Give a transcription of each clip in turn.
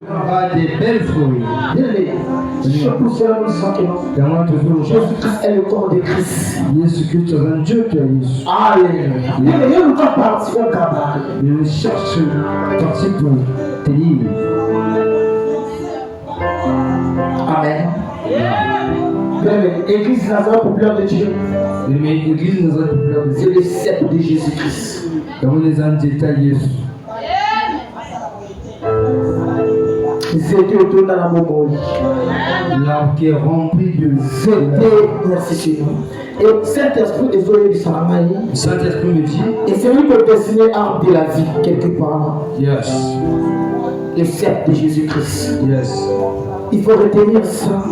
Des belles fruits. Jésus-Christ est le corps de Christ. Alléluia. Il cherche parti pour tenir. Amen. L'église Nazareth populaire de Dieu. L'église Nazareth populaire de Dieu. C'est le sceptre de Jésus-Christ. C'était autour de la Mongolie. L'arbre qui est rempli de C'était, merci Seigneur. Et Saint-Esprit est venu du Salamai. Saint-Esprit me dit. Et c'est lui pour dessiner l'arbre de la vie, quelque part. Yes. Le sceptre de Jésus-Christ. Yes. Il faut retenir ça.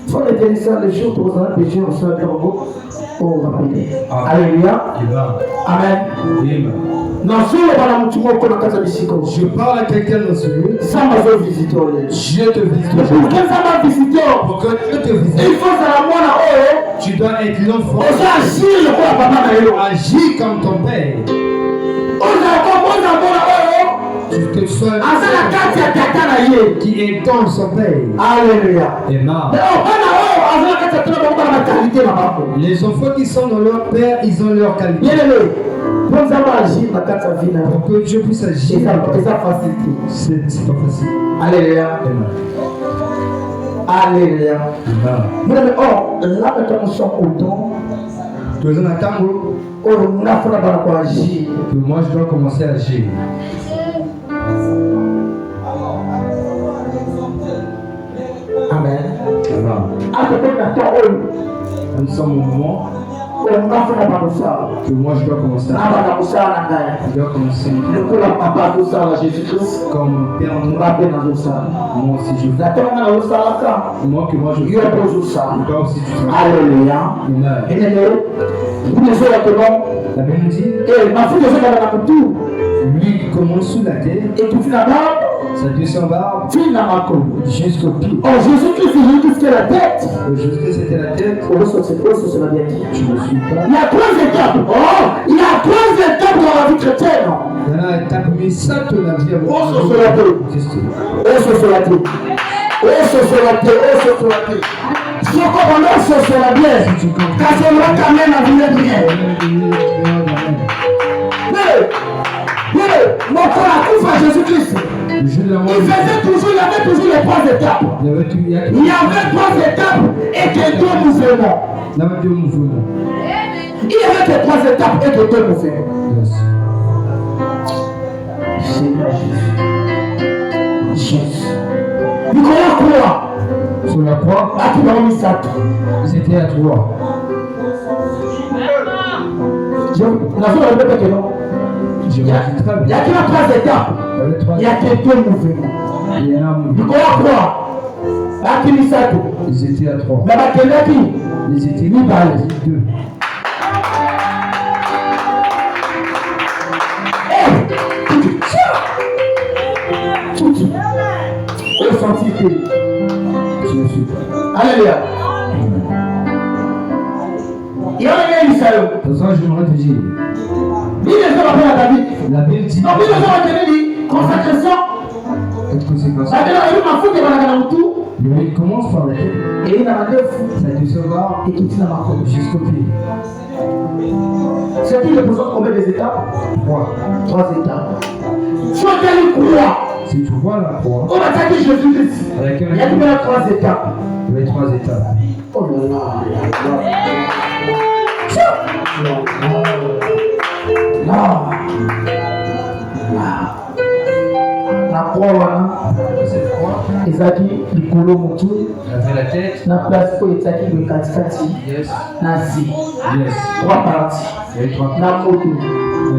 Il faut retenir ça le jour où vous allez pécher au sol de robot. Oh, on va prier. Alléluia. Amen. Amen. Je parle à quelqu'un dans ce lieu. Ça m'a fait visiter. Dieu te visite. Pour que ça m'a visité. Pour que Dieu te visite. Il faut que la moine. Tu dois être l'enfant. Agis comme ton père. Que tu sois qui est dans son père. Alléluia. Amen. Les enfants qui sont dans leur père, ils ont leur qualité. Pour que Dieu puisse agir, c'est pas facile. Alléluia. Alléluia. Amen. Oh, là maintenant nous sommes au temps. Que moi je dois commencer à agir. Amen. Nous sommes au moment que moi je dois commencer à comme père moi aussi je moi que moi je dois aussi du travail. Alléluia. La Bible dit lui commence sous la tête et tout finalement ça descend barbe jusqu'au pied. Oh, Jésus-Christ, c'était la tête. Jésus-Christ, c'était la tête. Je ne suis pas. Il y a 3 étapes. Oh, il y a 3 étapes dans la vie chrétienne. Il y a l'étape, mais ça te la vie. Oh, c'est la tête. Si on comprend c'est la bien. Quand c'est moi qui amène la vie bien. Mon corps a tout fait Jésus-Christ. Il avait toujours les 3 étapes. Il y avait 3 étapes et que 2 mouvements. Il y avait que 3 étapes et que 2 mouvements. Seigneur Jésus. Nicolas croix. Sur la croix, c'était à toi. Il y a que 3 étapes. Il y a que 2 mouvements. Nicolas croix. Ils étaient à 3. Ils étaient 2. Alléluia. Il y a un Israël. Pour ça, je voudrais te dire. La Bible dit. Consacration. Il commence par la tête. Et il a ça descend et tout ça jusqu'au pied. C'est qui représente combien des étapes? 3 étapes. Si tu vois la croix, on a dit Jésus-Christ. Il y a combien de 3 étapes? Il y a 3 étapes. Oh là là. La croix, cette croix, ezaki likolo motu la tête, na place oyo ezaki boye katikati na zi 3 parties na moto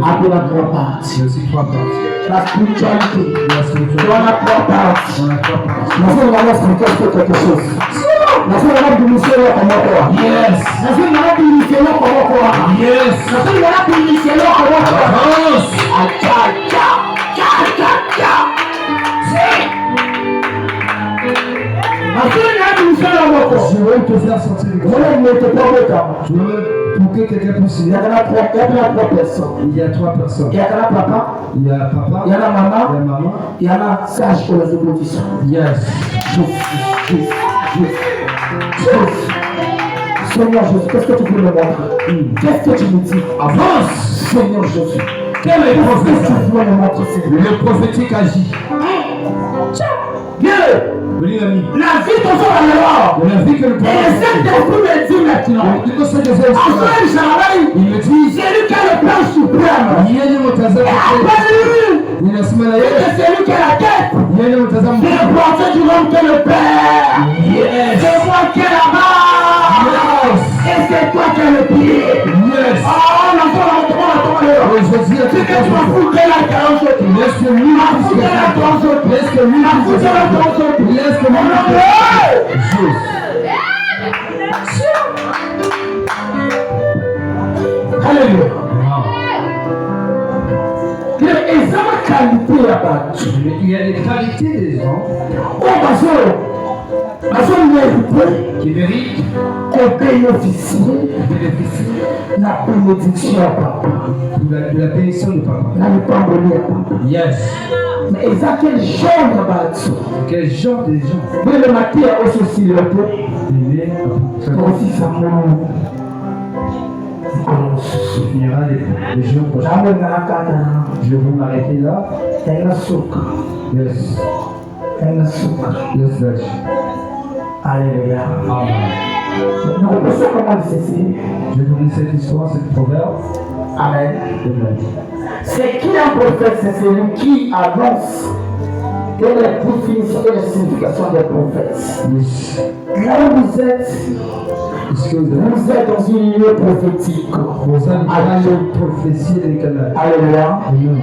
ape na 3 parties la spiritualité wana 3 parties nasenga expliquer quelque chose nasenga bimisio yoko moko nasenga bimisio yoko moko nasenga bimisio yoko moko je vais te faire sortir le corps. Je veux pour que quelqu'un puisse. Il y a 3 personnes. Il y a 3 personnes. Il y a papa. Il y a papa. Il y a la maman. Il y a maman. Il y a la sage pour les oppositions. Yes. Seigneur Jésus, qu'est-ce que tu veux me montrer? Qu'est-ce que tu me dis? Avance. Seigneur Jésus. Quel est le prophète? Tu veux me montrer, Seigneur? Le prophétique agit. Bien. Oui, ami. La vie de ton frère est là. On a vu que le Et cet esprit me dit maintenant. Il me dit, c'est lui qui a le plan suprême. Et après lui, c'est lui qui a la tête. C'est le porteur du monde que le Père. C'est moi qui ai la main. Et c'est toi qui as le pied. Oh, on tu que tu vas foutre la carence. Laisse que lui foutre la carence. Laisse que lui foutre la carence. Laisse que lui Alléluia. Et ça ma qualité là-bas. Il y a des qualités des gens qui méritent qu'on bénéficie la bénédiction à papa. la bénédiction de papa. La pardonner à papa. Yes. Mais exact quel genre là-bas? Quel genre de gens? Mais le matin aussi le peu. Aussi ça Il finira les jours prochains. Je vais m'arrêter là. Yes. Yes, Dutch. Alléluia. Amen. Nous reposons comment c'est. Je vous lis cette histoire, cette proverbe. Amen. Amen. C'est qui un prophète? C'est celui qui annonce et les définitions et les significations des prophètes. Yes. Là où vous êtes dans une lieu prophétique. Vous avez une prophétie des canaux. Alléluia. Amen.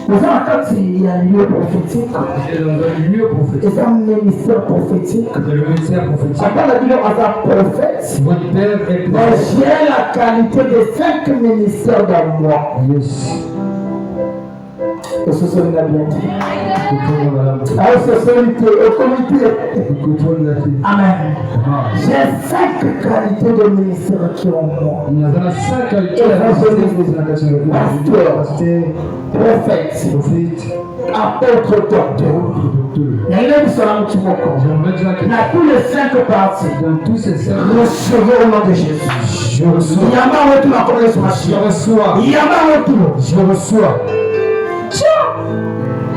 Vous savez, quand il y a un lieu prophétique, Dans un lieu prophétique. et un ministère prophétique, Le ministère prophétique. après la Bible, on a prophète. Votre père est Mais j'ai la qualité de 5 ministères dans moi. Yes. Et ce serait bien dit. Écoutons madame. Alors, c'est celui au comité. Écoutons la fille. Amen. J'ai 5 qualités de ministère qui ont moi. Il y en a 5 qualités. Pasteur, prophète, apôtre, docteur. Il y a une salam qui m'ont dans tous les 5 parties. Dans tous ces 5 recevez au nom de Jésus. je reçois. Il y a un retour à la Je reçois. Il y a un retour. Je reçois.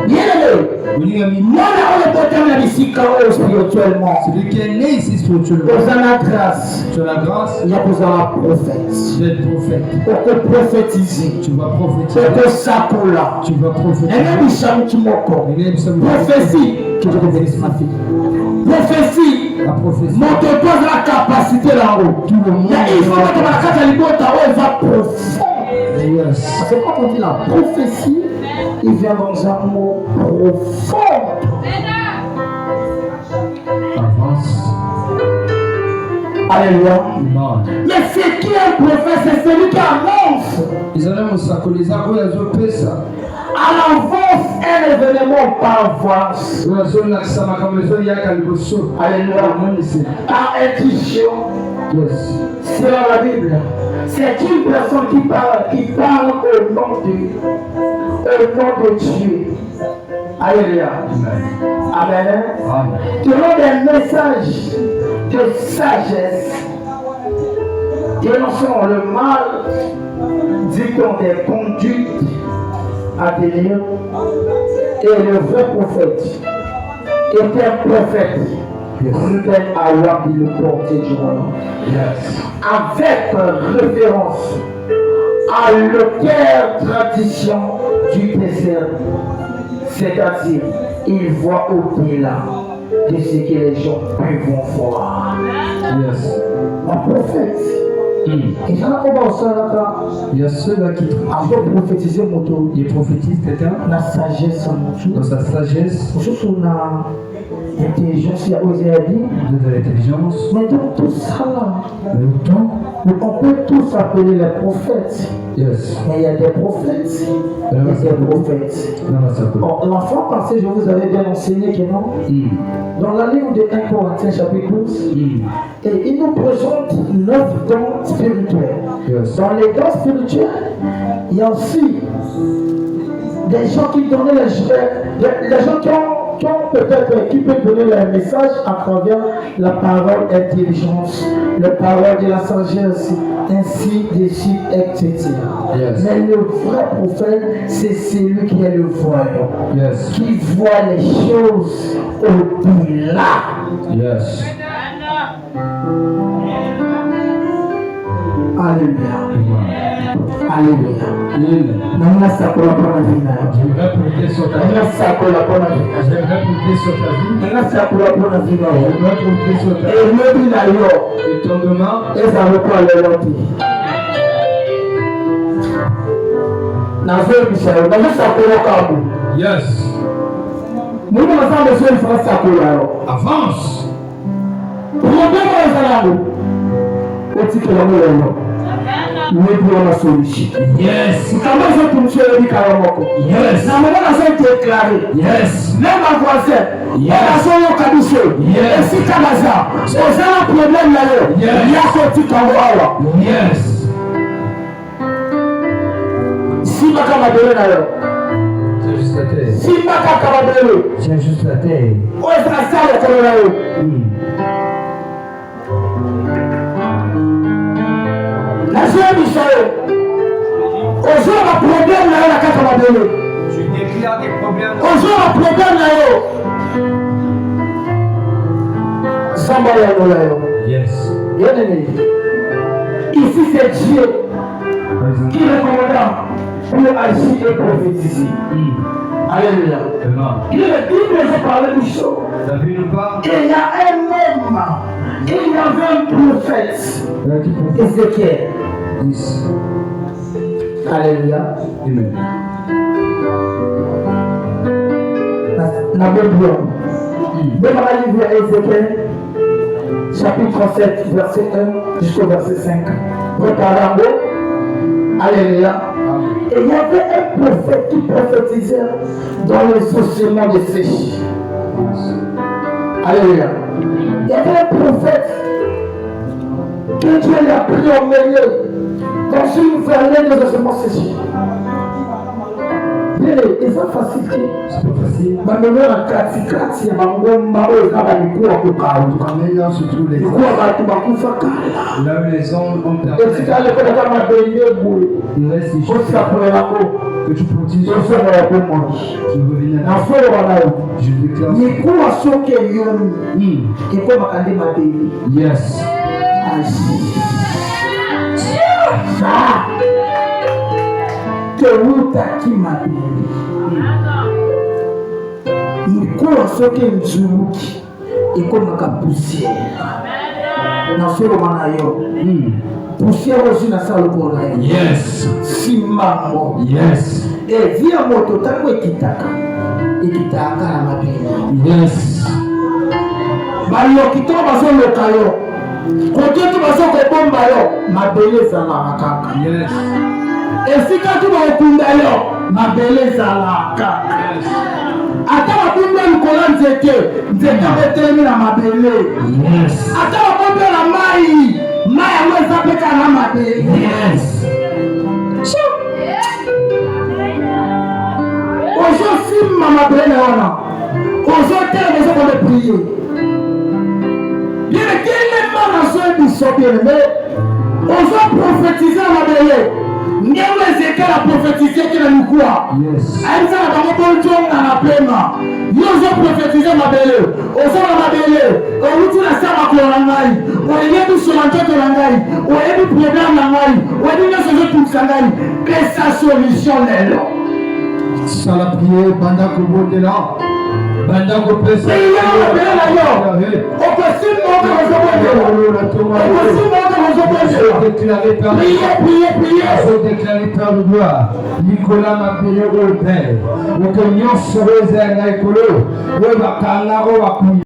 Bien-aimé. Oui, ami. Moi, là, on est porté en ici spirituellement. Celui qui est né ici spirituellement. Pour la grâce. Tu as la grâce. Il y a besoin d'un prophète. Tu es prophète. Pour que prophétiser. Tu vas prophétiser. Pour que ça pour là. Tu vas prophétiser. Et même Isham qui m'occupe. Prophétie. Que je te bénisse ma fille. Prophétie. La prophétie. Montre toi la capacité là-haut. Tout le monde. Il faut que la carte à l'ibota elle va profond. Yes. Parce que quand on dit la prophétie, il vient dans un mot profond. Avance. Alléluia. Amen. Mais c'est qui un prophète? C'est celui qui annonce Ils allaient me sacoler, ça, ils ont fait ça. à l'avance un événement par avance. Alléluia. Par intuition. Yes. C'est dans la Bible. C'est une personne qui parle au nom de Dieu. Alléluia. Amen. Amen. Selon des messages de sagesse, dénonçons le mal, dictons des conduites à tenir, et le vrai prophète était un prophète. Ruben Awabi, le portier du royaume. Yes. Avec référence à l'auteur tradition du désert, c'est-à-dire il voit au-delà de ce que les gens peuvent voir. Yes. Un prophète. Et quand on va au Salaka, Il y a ceux-là qui avant de prophétiser mon tour, ils prophétisent quelqu'un la sagesse en nous. dans sa sagesse, Surtout sur l'intelligence, il y a osé à dire. de l'intelligence, Mais dans tout ça là, le temps. on peut tous appeler les prophètes. Yes. Mais il y a des prophètes et des prophètes. Bon, l'enfant passé, je vous avais bien enseigné que non. Dans la livre de 1 Corinthiens chapitre 12, et il nous présente 9 dons spirituels. Yes. Dans les dons spirituels, il y a aussi des gens qui donnaient les gens qui peuvent donner leur message à travers la parole intelligence, la parole de la sagesse, ainsi de suite, etc. Yes. Mais le vrai prophète, c'est celui qui est le voyant, Yes. qui voit les choses au-delà. Yes. Alléluia. Amen. Alléluia. Amen. Maintenant, ça peut prendre la vie. J'aimerais prier sur ta vie. Maintenant, ça peut prendre la vie. J'aimerais prier sur ta vie. Maintenant, ça peut prendre la vie. J'aimerais prier sur ta vie. Et le bien d'ailleurs, Et ton demain, et ça veut pas aller l'autre. Nazo Michel, nazo sakolo kabu. yes. Nous nous avons besoin de faire sakolo alors. Avance. Problème est ça là. Oti que l'amour est là. Nous devons la solution. Yes. Comment je peux me faire le caromoko? Yes. Na moment là c'est déclaré. Yes. Même en français. Yes. La solo kabisho. Yes. Et si kamaza, c'est un problème là. Yes. Il y a sorti kawawa. Yes. Si makama dele na yo. C'est juste la terre. Si makama dele. C'est juste la terre. O est la salle comme là yo. La jeune Michel. Aujourd'hui le problème là la makama dele. Tu déclares des problèmes. Aujourd'hui le problème là yo. Samba ya là yo. Yes. Bien aimé. Ici c'est Dieu qui est commandant pour agir et prophétiser. Alléluia. Amen. Il est dit que j'ai parlé du show. La vie nous parle. Et il y a un homme, il y avait un prophète, Ézéchiel. Yes. Alléluia. Amen. La Bible. Demandez le livre Ézéchiel, chapitre 7, verset 1 jusqu'au verset 5. Préparez-vous. Alléluia. Et il y avait un prophète qui prophétisait dans les ossements de séchés. Alléluia. Il y avait un prophète que Dieu l'a pris au milieu dans une vallée de ossements séchés. Bien, et ça facilité. C'est pas facile. Maintenant, la kati ya mangomba oyo kaba likuwa kukawu. Maintenant, surtout les Likuwa batu bakufa kala. là où les hommes ont perdu. Etikale kona kama bende bule. Il reste des choses Osapole nako. que tu protèges. Osapole ya kumoni. Tu reviens Na à folo banayo. Je déclare. Likuwa soke yomi. Eko makande mabeli. Yes. Ah. Teruta kimabeli. Likuwa soke nzuluki. Eko makapusiera. Na folo banayo. Poussière aussi na salle pour la Yes. Simango. Yes. Et via moto tango ekitaka na mabele. Yes. Balo kitoko baso lokayo. Kote tu baso kobomba yo mabele zala kaka. Yes. Esika tu ba okunda yo mabele zala kaka. Yes. Ata babomba likola nzete betelemi na mabele. Yes. Ata babomba na mai yango eza peka na mabele. Yes. Ozosima mabele wana ozotela ozokonde prier bien kelema nazoyebiso bien me ozoprofetize na mabele ndenge Ezekiel aprofetize na likuwa ayebisa na bango bonjonga na pema yo ozoprofetize mabele oza na mabele owuti na sa makolo na ngai oyebi so na nzoto na ngai oyebi problème na ngai oyebi nyonso ozotungisa ngai pesa solution lelo. Sans la prière, pendant que vous êtes là, pendant que vous êtes là, déclaré par le gloire. Nicolas m'a payé au père. Donc, nous sommes les